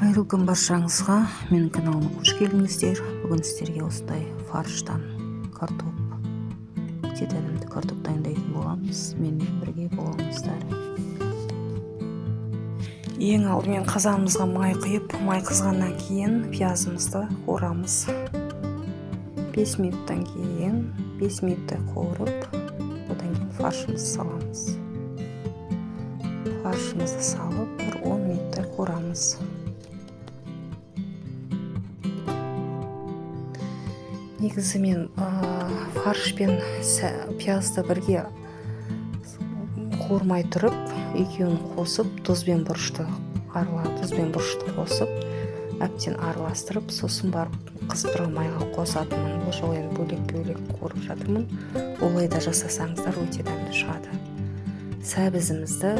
Қайырлы күн баршаңызға. Менің каналыма қош келдіңіздер. Бүгін сіздерге осындай фарштан картоп тетімді картоп дайындайтын боламыз. Менімен бірге болыңыздар. Ең алдымен қазанымызға май құйып, май қызғаннан кейін пиязымызды қуырамыз. 5 минуттан кейін 5 минуттай қуырып, одан кейін фаршымызды саламыз. Фаршымызды салып, 10 минуттай қуырамыз. Негізі мен фарш пен пиязды бірге қуырмай тұрып, екеуін қосып, тұз бен бұрышты қосып, әбден араластырып, сосын барып қыздырған майға қосатынмын. Бұл жолы енді бөлек-бөлек қуырып жатырмын. Олай да жасасаңыздар өте дәмді шығады. Сәбізімізді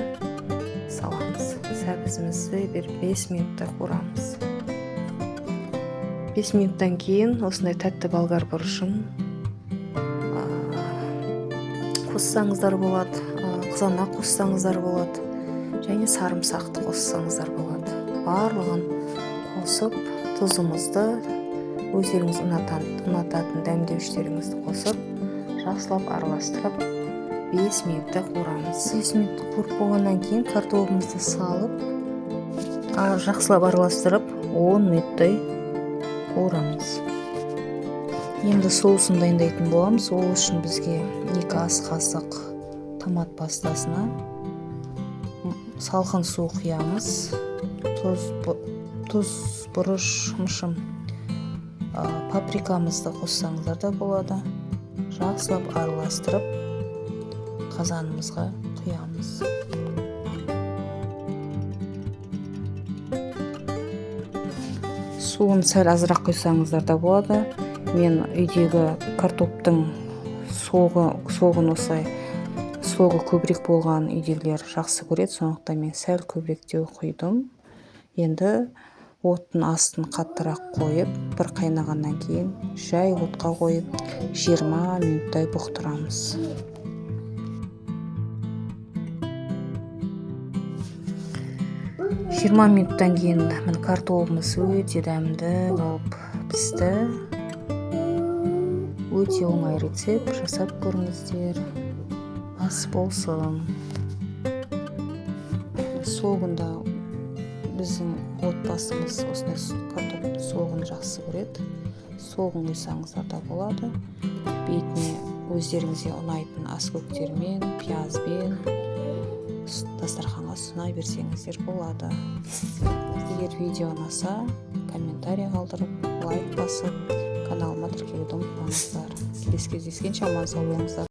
саламыз. Сәбізімізді 5 минуттай қуырамыз. 5 минуттан кейін осындай тәтті болгар бұрышын қоссаңыздар болады, қызанақ қоссаңыздар болады, және сарымсақты қоссаңыздар болады. Барлығын қосып, тұзымызды, өздеріңіз ұнататын дәмдеуіштеріңізді қосып, жақсылап араластырып, 5 минутта қуырамыз. 5 минут қуырып болғаннан кейін картопымызды салып, жақсылап араластырып, 10 минуттай қуырамыз. Енді соусын дайындайтын боламыз. Ол үшін бізге 2 ас қасық томат пастасына салқын су құямыз. Тұз, бұрыш, шымшым, паприкамызды қоссаңыздар да болады. Жақсылап араластырып, қазанымызға құямыз. Суын сәл азырақ құйсаңыздар да болады. Мен үйдегі картоптың соғын осылай соғы көбірек болған үйдегілер жақсы көреді, сондықтан мен сәл көбіректеу құйдым. Енді оттың астын қаттырақ қойып, бір қайнағаннан кейін жай отқа қойып 20 минуттай бұқтырамыз. 20 минуттан кейін картопымыз өте дәмді болып пісті. Өте оңай рецепт, жасап көріңіздер. Ас болсын. Соғында біздің отбасымыз осындай картоп соғын жақсы көреді. Соғын құйсаңыздар да болады. Бетіне өздеріңізге ұнайтын аскөктермен, пиязбен дастарханға ұсына берсеңіздер болады. Егер видео ұнаса, комментарий қалдырып, лайк басып, каналыма тіркелуді ұмытпаңыздар. Келесі кездескенше аман сау болыңыздар.